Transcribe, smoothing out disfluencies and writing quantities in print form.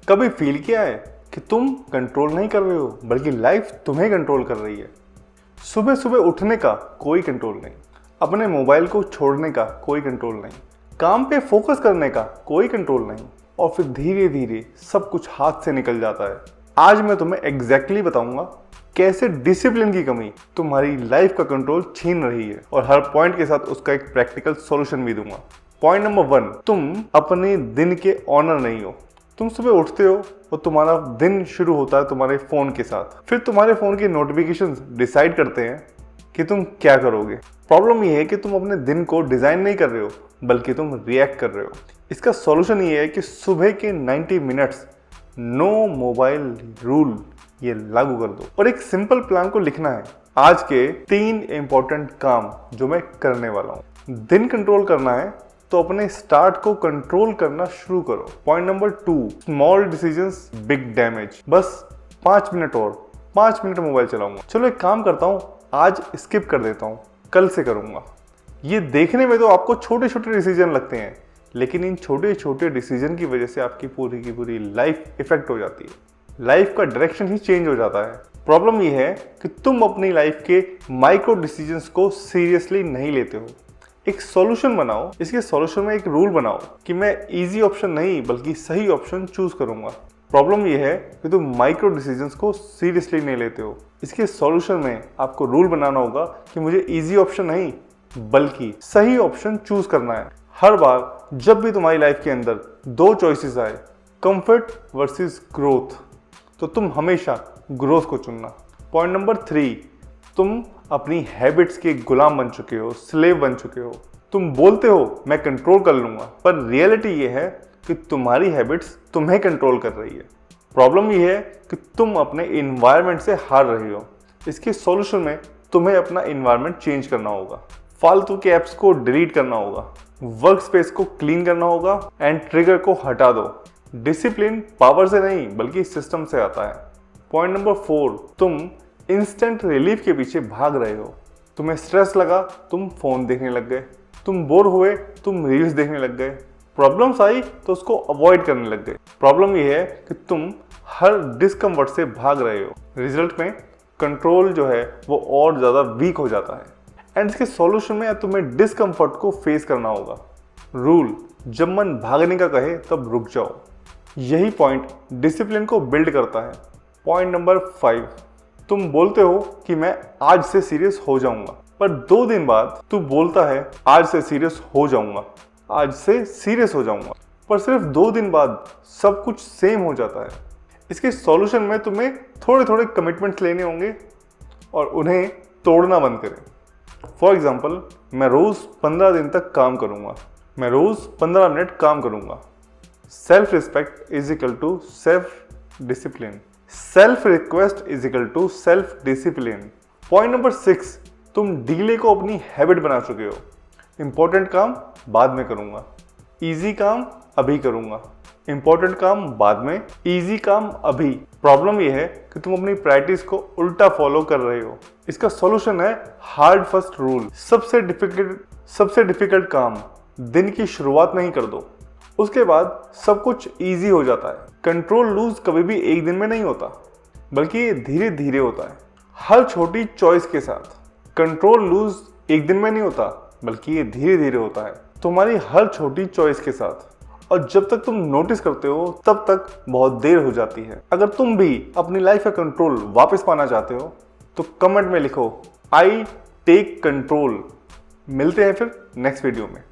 कभी फील किया है कि तुम कंट्रोल नहीं कर रहे हो बल्कि लाइफ तुम्हें कंट्रोल कर रही है। सुबह सुबह उठने का कोई कंट्रोल नहीं, अपने मोबाइल को छोड़ने का कोई कंट्रोल नहीं, काम पे फोकस करने का कोई कंट्रोल नहीं, और फिर धीरे धीरे सब कुछ हाथ से निकल जाता है। आज मैं तुम्हें एग्जैक्टली बताऊंगा कैसे डिसिप्लिन की कमी तुम्हारी लाइफ का कंट्रोल छीन रही है, और हर पॉइंट के साथ उसका एक प्रैक्टिकल सॉल्यूशन भी दूंगा। पॉइंट नंबर 1, तुम अपने दिन के ऑनर नहीं हो। तुम सुबह उठते हो और तुम्हारा दिन शुरू होता है तुम्हारे फोन के साथ, फिर तुम्हारे फोन के नोटिफिकेशंस डिसाइड करते हैं कि तुम क्या करोगे। प्रॉब्लम ये है कि तुम अपने दिन को डिजाइन नहीं कर रहे हो बल्कि तुम रिएक्ट कर रहे हो। इसका सॉल्यूशन ये है कि सुबह के 90 मिनट्स नो मोबाइल रूल ये लागू कर दो, और एक सिंपल प्लान को लिखना है। आज के 3 इंपॉर्टेंट काम जो मैं करने वाला हूँ। दिन कंट्रोल करना है तो अपने स्टार्ट को कंट्रोल करना शुरू करो। Point number 2, small decisions big damage. बस 5 मिनट और 5 मिनट मोबाइल चलाऊंगा। चलो एक काम करता हूँ, आज स्किप कर देता हूँ, कल से करूंगा। ये देखने में तो आपको छोटे छोटे डिसीजन लगते हैं, लेकिन इन छोटे छोटे डिसीजन की वजह से आपकी पूरी की पूरी लाइफ इफेक्ट हो जाती है। लाइफ का डायरेक्शन ही चेंज हो जाता है। प्रॉब्लम ये है कि तुम अपनी लाइफ के माइक्रो डिसीजंस को सीरियसली नहीं लेते हो। एक सॉल्यूशन बनाओ। इसके सॉल्यूशन में एक रूल बनाओ कि मैं इजी ऑप्शन नहीं बल्कि सही ऑप्शन चूज करूंगा। प्रॉब्लम यह है कि तुम माइक्रो डिसीजंस को सीरियसली नहीं लेते हो। इसके सॉल्यूशन में आपको रूल बनाना होगा कि मुझे इजी ऑप्शन नहीं बल्कि सही ऑप्शन चूज करना है। हर बार जब भी तुम्हारी लाइफ के अंदर 2 चॉइसेस आए, कंफर्ट वर्सेस ग्रोथ, तो तुम हमेशा ग्रोथ को चुनना। पॉइंट नंबर 3, तुम अपनी हैबिट्स के गुलाम बन चुके हो, स्लेव बन चुके हो। तुम बोलते हो मैं कंट्रोल कर लूंगा, पर रियलिटी ये है कि तुम्हारी हैबिट्स तुम्हें कंट्रोल कर रही है। प्रॉब्लम ये है कि तुम अपने इन्वायरमेंट से हार रहे हो। इसके सॉल्यूशन में तुम्हें अपना इन्वायरमेंट चेंज करना होगा, फालतू के ऐप्स को डिलीट करना होगा, वर्क स्पेस को क्लीन करना होगा एंड ट्रिगर को हटा दो। डिसिप्लिन पावर से नहीं बल्कि सिस्टम से आता है। पॉइंट नंबर 4, तुम इंस्टेंट रिलीफ के पीछे भाग रहे हो। तुम्हें स्ट्रेस लगा, तुम फोन देखने लग गए। तुम बोर हुए, तुम रील्स देखने लग गए। प्रॉब्लम्स आई तो उसको अवॉइड करने लग गए। प्रॉब्लम यह है कि तुम हर डिस्कम्फर्ट से भाग रहे हो। रिजल्ट में कंट्रोल जो है वो और ज़्यादा वीक हो जाता है। एंड इसके सॉल्यूशन में तुम्हें डिस्कम्फर्ट को फेस करना होगा। रूल, जब मन भागने का कहे तब रुक जाओ। यही पॉइंट डिसिप्लिन को बिल्ड करता है। पॉइंट नंबर 5, तुम बोलते हो कि मैं आज से सीरियस हो जाऊंगा, पर 2 दिन बाद तू बोलता है आज से सीरियस हो जाऊंगा, आज से सीरियस हो जाऊंगा, पर सिर्फ 2 दिन बाद सब कुछ सेम हो जाता है। इसके सॉल्यूशन में तुम्हें थोड़े थोड़े कमिटमेंट्स लेने होंगे और उन्हें तोड़ना बंद करें। फॉर एग्जाम्पल, मैं रोज 15 दिन तक काम करूंगा, मैं रोज 15 मिनट काम करूंगा। Self respect is equal to self discipline. Self request is equal to self discipline. Point number 6, तुम डीले को अपनी हैबिट बना चुके हो। इंपॉर्टेंट काम बाद में करूंगा, इजी काम अभी करूंगा, इंपॉर्टेंट काम बाद में, इजी काम अभी। प्रॉब्लम यह है कि तुम अपनी प्रायोरिटीज को उल्टा फॉलो कर रहे हो। इसका सॉल्यूशन है हार्ड फर्स्ट रूल। सबसे डिफिकल्ट काम दिन की शुरुआत में ही कर दो, उसके बाद सब कुछ इजी हो जाता है। कंट्रोल लूज कभी भी एक दिन में नहीं होता बल्कि ये धीरे धीरे होता है, हर छोटी चॉइस के साथ। कंट्रोल लूज एक दिन में नहीं होता बल्कि ये धीरे धीरे होता है, तुम्हारी हर छोटी चॉइस के साथ। और जब तक तुम नोटिस करते हो तब तक बहुत देर हो जाती है। अगर तुम भी अपनी लाइफ का कंट्रोल वापस पाना चाहते हो तो कमेंट में लिखो आई टेक कंट्रोल। मिलते हैं फिर नेक्स्ट वीडियो में।